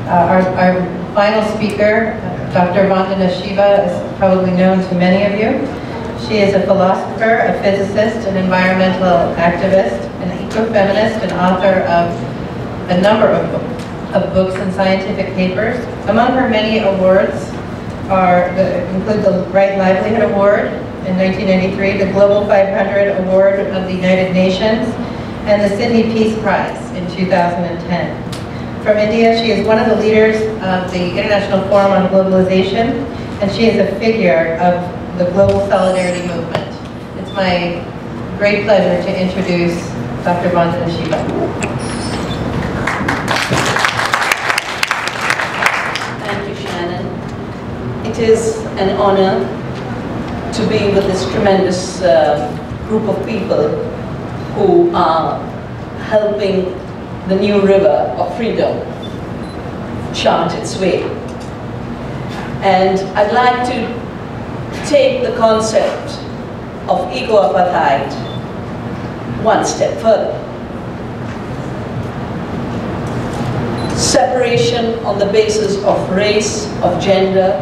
Our final speaker, Dr. Vandana Shiva, is probably known to many of you. She is a philosopher, a physicist, an environmental activist, an ecofeminist, and author of a number of books and scientific papers. Among her many awards include the Right Livelihood Award in 1993, the Global 500 Award of the United Nations, and the Sydney Peace Prize in 2010. From India, she is one of the leaders of the International Forum on Globalization, and she is a figure of the global solidarity movement. It's my great pleasure to introduce Dr. Vandana Shiva. Thank you, Shannon. It is an honor to be with this tremendous group of people who are helping the new river of freedom chart its way. And I'd like to take the concept of eco-apartheid one step further. Separation on the basis of race, of gender,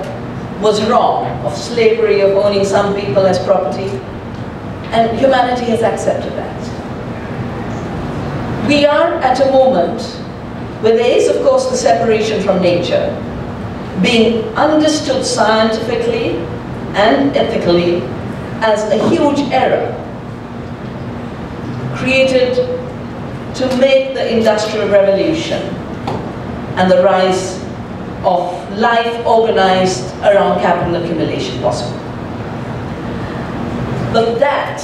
was wrong, of slavery, of owning some people as property, and humanity has accepted that. We are at a moment where there is, of course, the separation from nature being understood scientifically and ethically as a huge error created to make the Industrial Revolution and the rise of life organized around capital accumulation possible. But that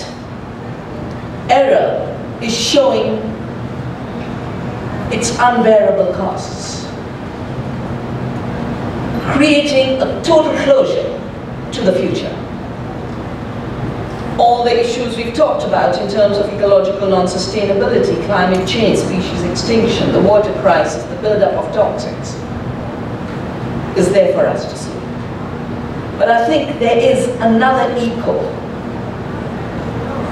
error is showing its unbearable costs, creating a total closure to the future. All the issues we've talked about in terms of ecological non-sustainability, climate change, species extinction, the water crisis, the buildup of toxins, is there for us to see. But I think there is another echo.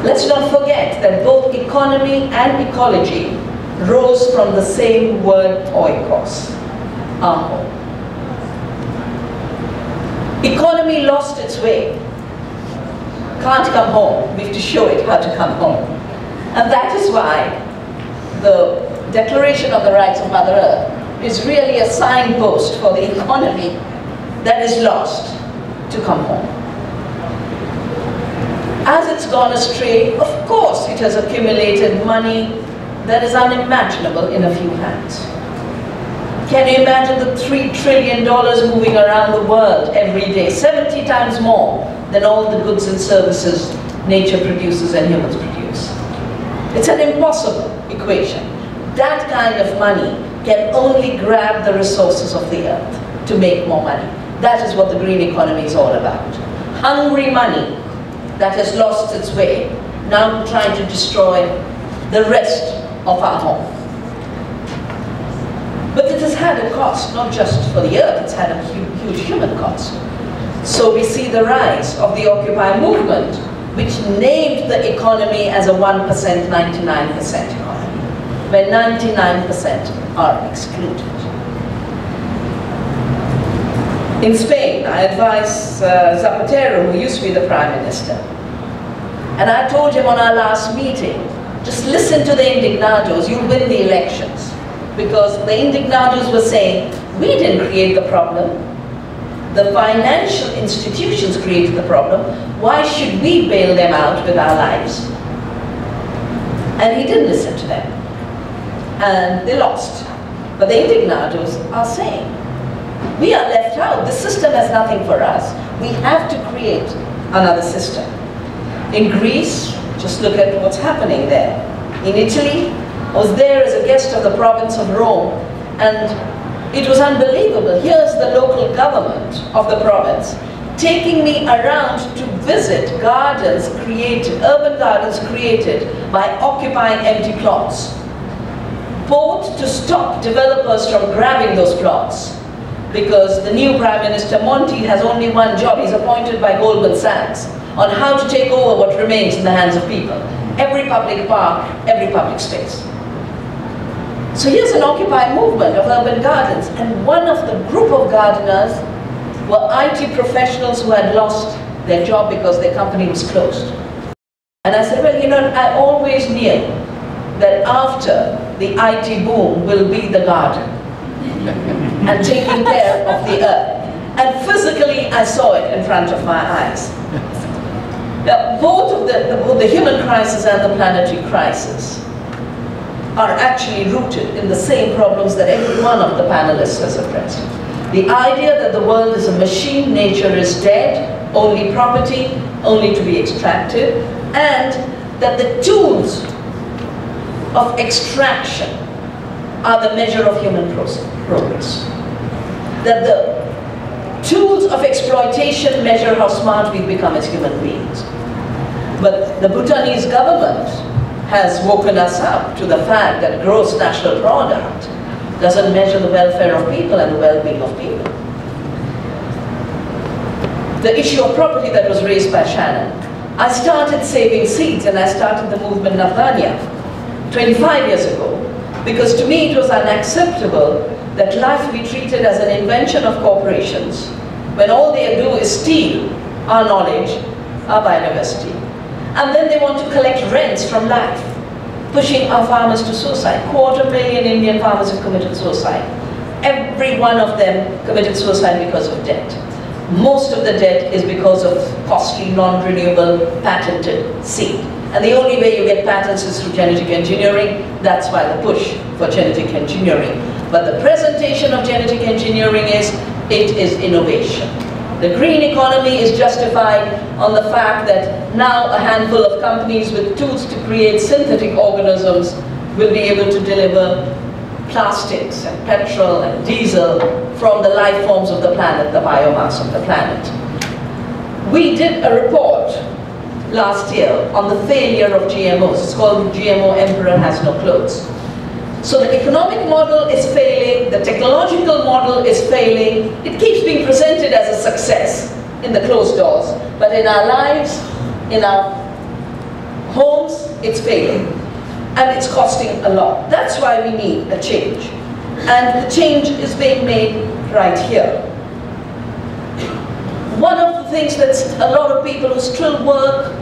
Let's not forget that both economy and ecology rose from the same word oikos, aho. Economy lost its way, can't come home. We have to show it how to come home. And that is why the Declaration of the Rights of Mother Earth is really a signpost for the economy that is lost to come home. As it's gone astray, of course it has accumulated money that is unimaginable in a few hands. Can you imagine the $3 trillion moving around the world every day, 70 times more than all the goods and services nature produces and humans produce? It's an impossible equation. That kind of money can only grab the resources of the earth to make more money. That is what the green economy is all about. Hungry money that has lost its way, now trying to destroy the rest of our home. But it has had a cost, not just for the earth, it's had a huge human cost. So we see the rise of the Occupy movement, which named the economy as a 1%, 99% economy, where 99% are excluded. In Spain, I advised Zapatero, who used to be the Prime Minister, and I told him on our last meeting, just listen to the indignados, you'll win the elections. Because the indignados were saying, we didn't create the problem. The financial institutions created the problem. Why should we bail them out with our lives? And he didn't listen to them. And they lost. But the indignados are saying, we are left out. The system has nothing for us. We have to create another system. In Greece, just look at what's happening there. In Italy, I was there as a guest of the province of Rome, and it was unbelievable. Here's the local government of the province taking me around to visit gardens created, urban gardens created by occupying empty plots, both to stop developers from grabbing those plots, because the new Prime Minister Monti has only one job. He's appointed by Goldman Sachs on how to take over what remains in the hands of people. Every public park, every public space. So here's an Occupy movement of urban gardens, and one of the group of gardeners were IT professionals who had lost their job because their company was closed. And I said, well, you know, I always knew that after the IT boom will be the garden and taking care of the earth. And physically, I saw it in front of my eyes. Now, both the human crisis and the planetary crisis are actually rooted in the same problems that every one of the panelists has addressed. The idea that the world is a machine, nature is dead, only property, only to be extracted, and that the tools of extraction are the measure of human progress. That the tools of exploitation measure how smart we've become as human beings. But the Bhutanese government has woken us up to the fact that gross national product doesn't measure the welfare of people and the well-being of people. The issue of property that was raised by Shannon. I started saving seeds and I started the movement Navdanya 25 years ago, because to me it was unacceptable that life be treated as an invention of corporations when all they do is steal our knowledge, our biodiversity. And then they want to collect rents from life, pushing our farmers to suicide. 250,000 Indian farmers have committed suicide. Every one of them committed suicide because of debt. Most of the debt is because of costly, non-renewable, patented seed. And the only way you get patents is through genetic engineering. That's why the push for genetic engineering. But the presentation of genetic engineering is, it is innovation. The green economy is justified on the fact that now a handful of companies with tools to create synthetic organisms will be able to deliver plastics and petrol and diesel from the life forms of the planet, the biomass of the planet. We did a report last year on the failure of GMOs. It's called GMO Emperor Has No Clothes. So the economic model is failing, the technological model is failing. It keeps being presented as a success in the closed doors, but in our lives, in our homes, it's failing. And it's costing a lot. That's why we need a change. And the change is being made right here. One of the things that a lot of people who still work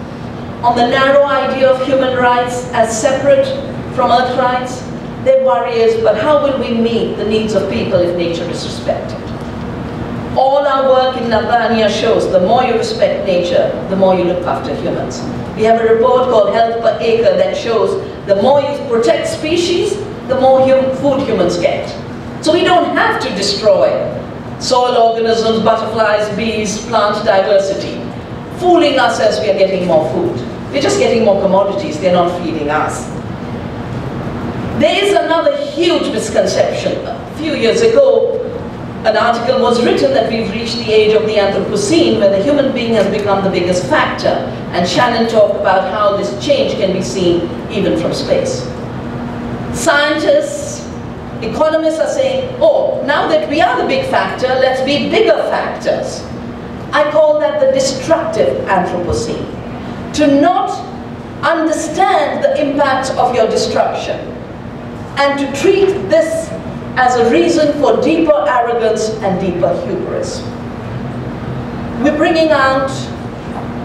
on the narrow idea of human rights as separate from earth rights, their worry is, but how will we meet the needs of people if nature is respected? All our work in Navdanya shows the more you respect nature, the more you look after humans. We have a report called Health Per Acre that shows the more you protect species, the more food humans get. So we don't have to destroy soil organisms, butterflies, bees, plant diversity, fooling us as we are getting more food. We're just getting more commodities, they're not feeding us. There is another huge misconception. A few years ago, an article was written that we've reached the age of the Anthropocene, where the human being has become the biggest factor. And Shannon talked about how this change can be seen even from space. Scientists, economists are saying, oh, now that we are the big factor, let's be bigger factors. I call that the destructive Anthropocene. To not understand the impacts of your destruction, and to treat this as a reason for deeper arrogance and deeper hubris. We're bringing out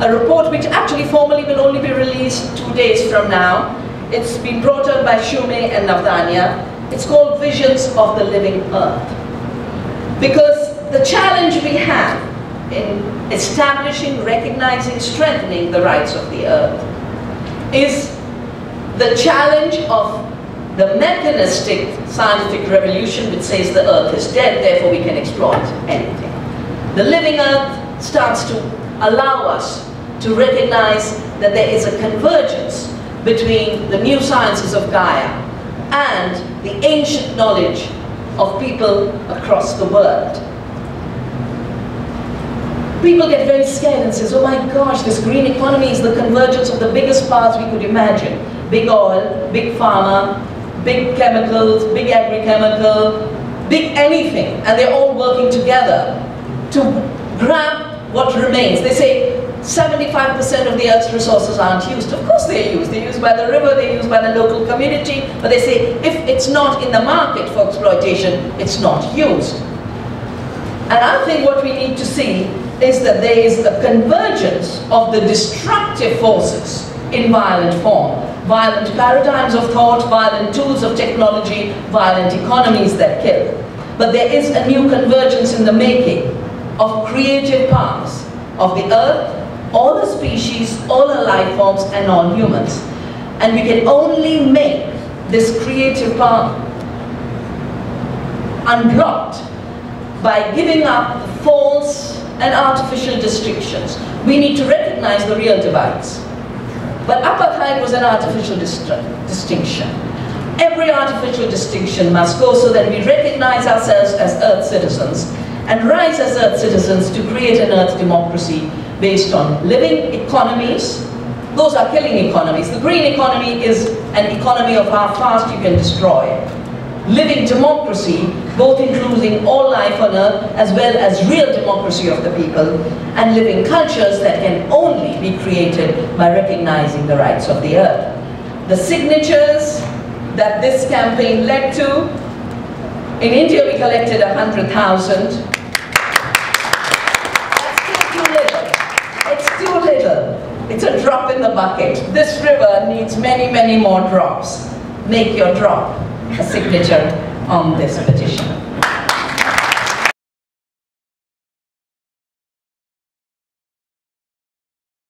a report which actually formally will only be released 2 days from now. It's been brought out by Shume and Navdanya. It's called Visions of the Living Earth. Because the challenge we have in establishing, recognizing, strengthening the rights of the earth is the challenge of the mechanistic scientific revolution which says the earth is dead, therefore we can exploit anything. The living earth starts to allow us to recognize that there is a convergence between the new sciences of Gaia and the ancient knowledge of people across the world. People get very scared and says, oh my gosh, this green economy is the convergence of the biggest powers we could imagine. Big oil, big pharma, big chemicals, big agrichemical, big anything. And they're all working together to grab what remains. They say, 75% of the Earth's resources aren't used. Of course they're used. They're used by the river, they're used by the local community, but they say if it's not in the market for exploitation, it's not used. And I think what we need to see is that there is a convergence of the destructive forces in violent form. Violent paradigms of thought, violent tools of technology, violent economies that kill. But there is a new convergence in the making of creative powers of the earth, all the species, all the life forms, and all humans. And we can only make this creative power unblocked by giving up false and artificial distinctions. We need to recognize the real divides. But apartheid was an artificial distinction. Every artificial distinction must go so that we recognize ourselves as Earth citizens and rise as Earth citizens to create an Earth democracy based on living economies. Those are killing economies. The green economy is an economy of how fast you can destroy it. Living democracy, both including all life on Earth as well as real democracy of the people, and living cultures that can only be created by recognizing the rights of the Earth. The signatures that this campaign led to, in India we collected 100,000. That's still too little. It's too little. It's a drop in the bucket. This river needs many, many more drops. Make your drop a signature on this petition.